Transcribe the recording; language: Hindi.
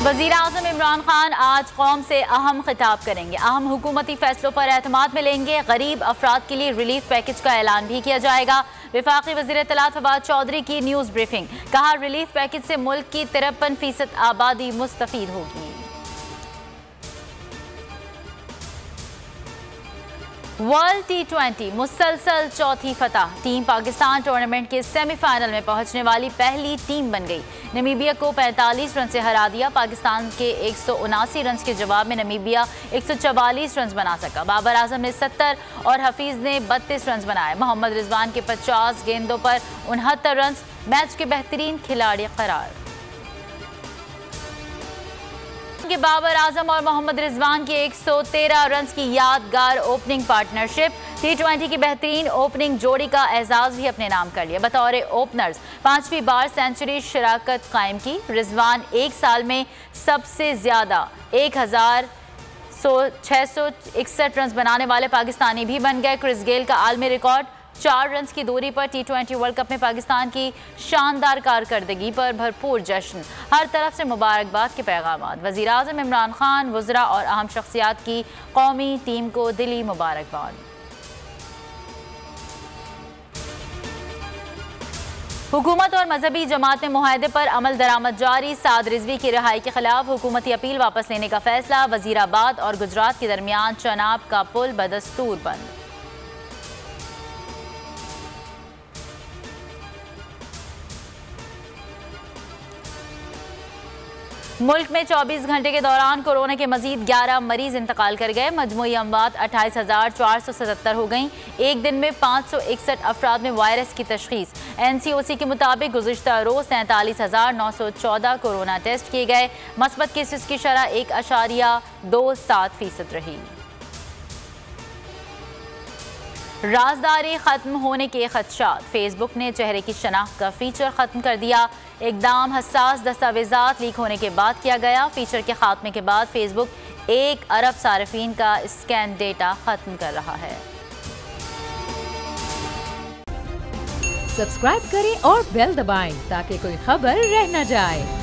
वज़ीर-ए-आज़म इमरान खान आज कौम से अहम खिताब करेंगे। अहम हुकूमती फैसलों पर एतमाद मिलेंगे। गरीब अफराद के लिए रिलीफ पैकेज का ऐलान भी किया जाएगा। वफाकी वज़ीर इत्तलात फवाद चौधरी की न्यूज़ ब्रीफिंग, कहा रिलीफ पैकेज से मुल्क की 53% आबादी मुस्तफ़ीद होगी। वर्ल्ड T20 मुसलसल चौथी फतह। टीम पाकिस्तान टूर्नामेंट के सेमीफाइनल में पहुंचने वाली पहली टीम बन गई। नमीबिया को 45 रन से हरा दिया। पाकिस्तान के 179 रन के जवाब में नमीबिया 144 रन बना सका। बाबर आजम ने 70 और हफीज ने 32 रन बनाए। मोहम्मद रिजवान के 50 गेंदों पर 69 रन मैच के बेहतरीन खिलाड़ी करार। बाबर आजम और मोहम्मद रिजवान की 113 रन की यादगार ओपनिंग पार्टनरशिप। T20 की बेहतरीन ओपनिंग जोड़ी का एजाज भी अपने नाम कर लिया। बतौर ओपनर्स 5वीं बार सेंचुरी शराकत कायम की। रिजवान एक साल में सबसे ज्यादा 1661 रन बनाने वाले पाकिस्तानी भी बन गए। क्रिस गेल का आलमी रिकॉर्ड 4 रन की दूरी पर। T20 वर्ल्ड कप में पाकिस्तान की शानदार कारकर्दगी पर भरपूर जश्न। हर तरफ से मुबारकबाद के पैगाम। वज़ीर-ए-आज़म इमरान खान, वज़रा और अहम शख्सियात की कौमी टीम को दिली मुबारकबाद। हुकूमत और मजहबी जमात में मुआहदे पर अमल दरामद जारी। साद रिजवी की रिहाई के खिलाफ हुकूमती अपील वापस लेने का फैसला। वजीराबाद और गुजरात के दरमियान चनाब का पुल बदस्तूर बंद। मुल्क में 24 घंटे के दौरान कोरोना के मजीद 11 मरीज इंतकाल कर गए। मजमूई अमवात 28,477 हो गई। एक दिन में 561 अफराद में वायरस की तशखीस। NCOC के मुताबिक गुज़िश्ता रोज 43,914 कोरोना टेस्ट किए गए। मस्बत केसेस की शरह 1.27% रही। राजदारी खत्म होने के खदशात। फेसबुक ने चेहरे की शनाख्त का फीचर खत्म कर दिया। इकदाम हसास दस्तावेजात लीक होने के बाद किया गया। फीचर के खात्मे के बाद फेसबुक 1 अरब सार्फिन का स्कैन डेटा खत्म कर रहा है। सब्सक्राइब करें और बेल दबाएं ताकि कोई खबर रह न जाए।